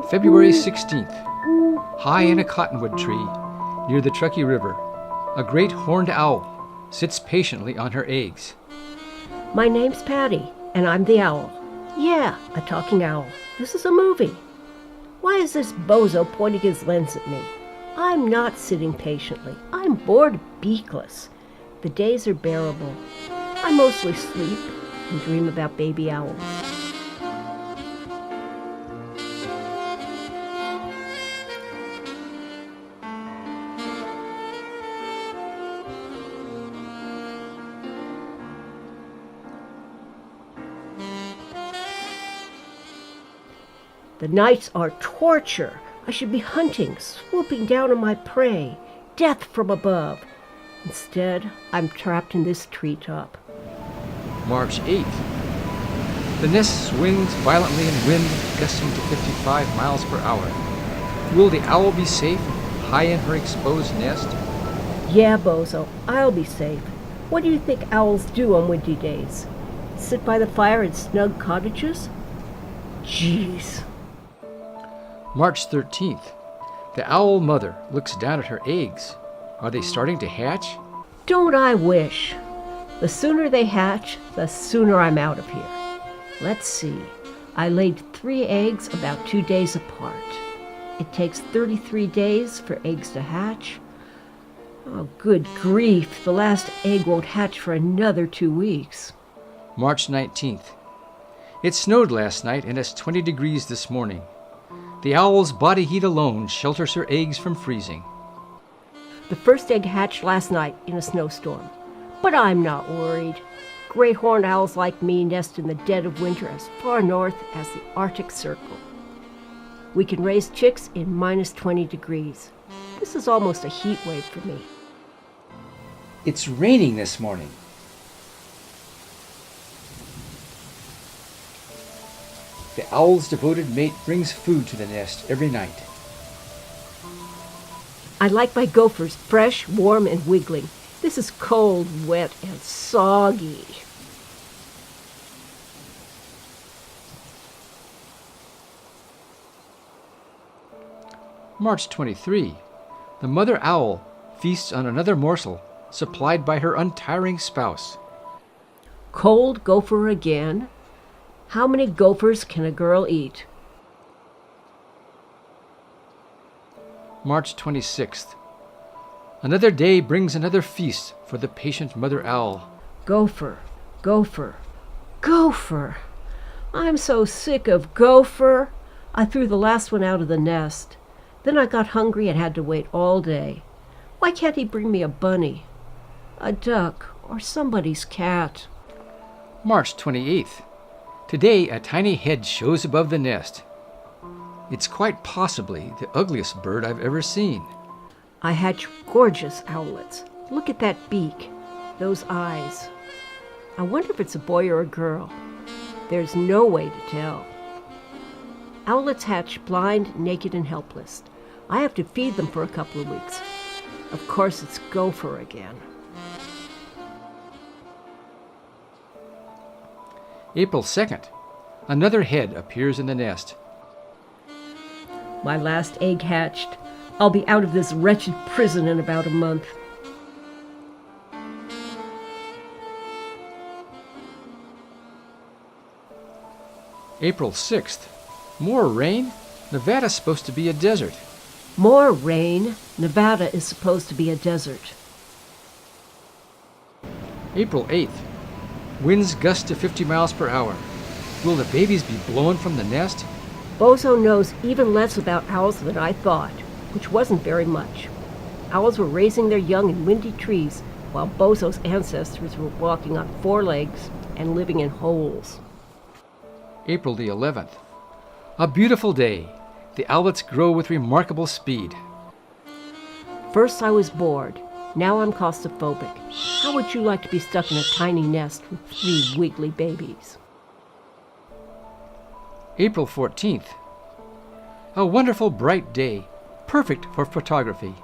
February 16th. High in a cottonwood tree near the Truckee River, a great horned owl sits patiently on her eggs. My name's Patty, and I'm the owl. Yeah, a talking owl. This is a movie. Why is this bozo pointing his lens at me? I'm not sitting patiently. I'm bored beakless. The days are bearable. I mostly sleep and dream about baby owls. The nights are torture. I should be hunting, swooping down on my prey, death from above. Instead, I'm trapped in this treetop. March 8th. The nest swings violently in wind gusting to 55 miles per hour. Will the owl be safe high in her exposed nest? Yeah, bozo, I'll be safe. What do you think owls do on windy days? Sit by the fire in snug cottages? Jeez. March 13th. The owl mother looks down at her eggs. Are they starting to hatch? Don't I wish? The sooner they hatch, the sooner I'm out of here. Let's see. I laid 3 eggs about 2 days apart. It takes 33 days for eggs to hatch. Oh, good grief. The last egg won't hatch for another 2 weeks. March 19th. It snowed last night and it's 20 degrees this morning. The owl's body heat alone shelters her eggs from freezing. The first egg hatched last night in a snowstorm. But I'm not worried. Great horned owls like me nest in the dead of winter as far north as the Arctic Circle. We can raise chicks in minus 20 degrees. This is almost a heat wave for me. It's raining this morning. The owl's devoted mate brings food to the nest every night. I like my gophers fresh, warm, and wiggling. This is cold, wet, and soggy. March 23. The mother owl feasts on another morsel supplied by her untiring spouse. Cold gopher again? How many gophers can a girl eat? March 26th. Another day brings another feast for the patient mother owl. Gopher, gopher, gopher. I'm so sick of gopher. I threw the last one out of the nest. Then I got hungry and had to wait all day. Why can't he bring me a bunny, a duck, or somebody's cat? March 28th. Today a tiny head shows above the nest. It's quite possibly the ugliest bird I've ever seen. I hatch gorgeous owlets. Look at that beak, those eyes. I wonder if it's a boy or a girl. There's no way to tell. Owlets hatch blind, naked, and helpless. I have to feed them for a couple of weeks. Of course, it's gopher again. April 2nd. Another head appears in the nest. My last egg hatched. I'll be out of this wretched prison in about a month. April 6th. More rain? Nevada's supposed to be a desert. More rain. Nevada is supposed to be a desert. April 8th. Winds gust to 50 miles per hour. Will the babies be blown from the nest? Bozo knows even less about owls than I thought, which wasn't very much. Owls were raising their young in windy trees, while Bozo's ancestors were walking on 4 legs and living in holes. April the 11th. A beautiful day. The owlets grow with remarkable speed. First I was bored. Now I'm claustrophobic. How would you like to be stuck in a tiny nest with 3 wiggly babies? April 14th. A wonderful bright day, perfect for photography.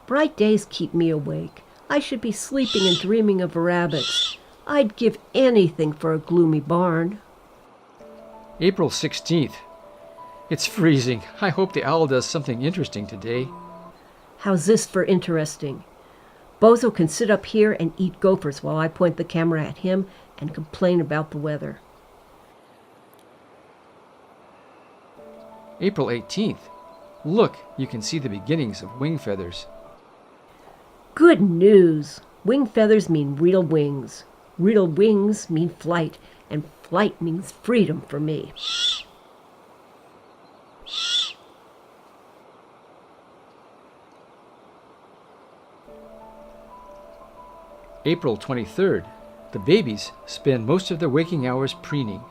Bright days keep me awake. I should be sleeping and dreaming of rabbits. I'd give anything for a gloomy barn. April 16th. It's freezing. I hope the owl does something interesting today. How's this for interesting? Bozo can sit up here and eat gophers while I point the camera at him and complain about the weather. April 18th. Look, you can see the beginnings of wing feathers. Good news! Wing feathers mean real wings. Real wings mean flight, and flight means freedom for me. April 23rd. The babies spend most of their waking hours preening.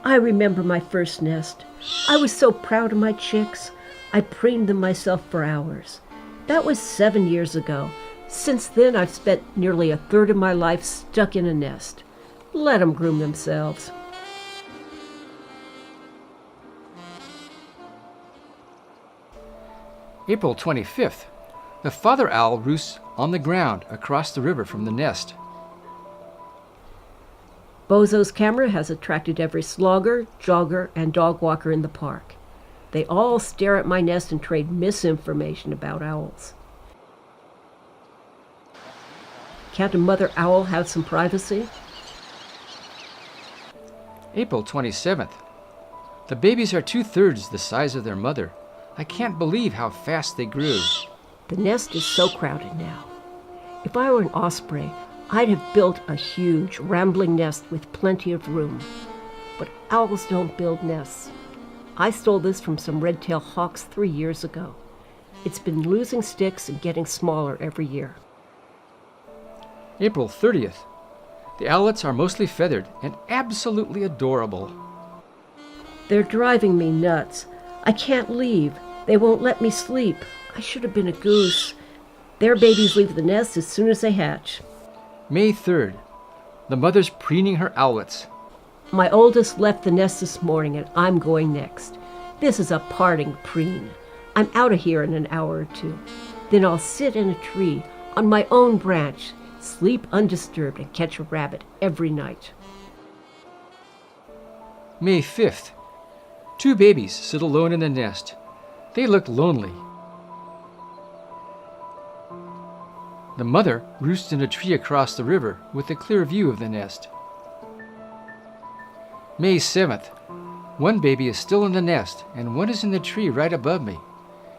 I remember my first nest. I was so proud of my chicks. I preened them myself for hours. That was 7 years ago. Since then, I've spent nearly a third of my life stuck in a nest. Let them groom themselves. April 25th. The father owl roosts on the ground across the river from the nest. Bozo's camera has attracted every slogger, jogger, and dog walker in the park. They all stare at my nest and trade misinformation about owls. Can't a mother owl have some privacy? April 27th. The babies are 2/3 the size of their mother. I can't believe how fast they grew. The nest is so crowded now. If I were an osprey, I'd have built a huge, rambling nest with plenty of room. But owls don't build nests. I stole this from some red-tailed hawks 3 years ago. It's been losing sticks and getting smaller every year. April 30th. The owlets are mostly feathered and absolutely adorable. They're driving me nuts. I can't leave. They won't let me sleep. I should have been a goose. Their babies leave the nest as soon as they hatch. May 3rd. The mother's preening her owlets. My oldest left the nest this morning and I'm going next. This is a parting preen. I'm out of here in an hour or two. Then I'll sit in a tree on my own branch, sleep undisturbed, and catch a rabbit every night. May 5th. 2 babies sit alone in the nest. They look lonely. The mother roosts in a tree across the river with a clear view of the nest. May 7th. 1 baby is still in the nest and 1 is in the tree right above me.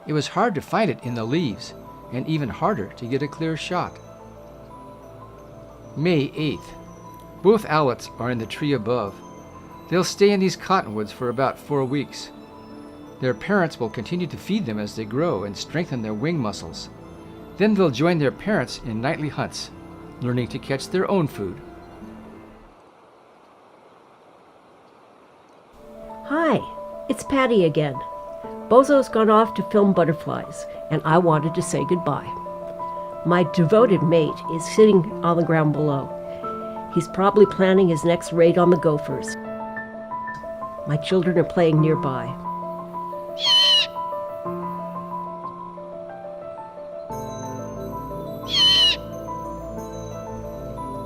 It was hard to find it in the leaves and even harder to get a clear shot. May 8th. Both owlets are in the tree above. They'll stay in these cottonwoods for about 4 weeks. Their parents will continue to feed them as they grow and strengthen their wing muscles. Then they'll join their parents in nightly hunts, learning to catch their own food. Hi, it's Patty again. Bozo's gone off to film butterflies, and I wanted to say goodbye. My devoted mate is sitting on the ground below. He's probably planning his next raid on the gophers. My children are playing nearby.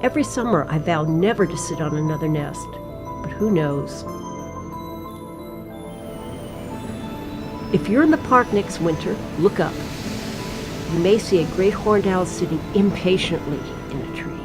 Every summer I vow never to sit on another nest, but who knows? If you're in the park next winter, look up. You may see a great horned owl sitting impatiently in a tree.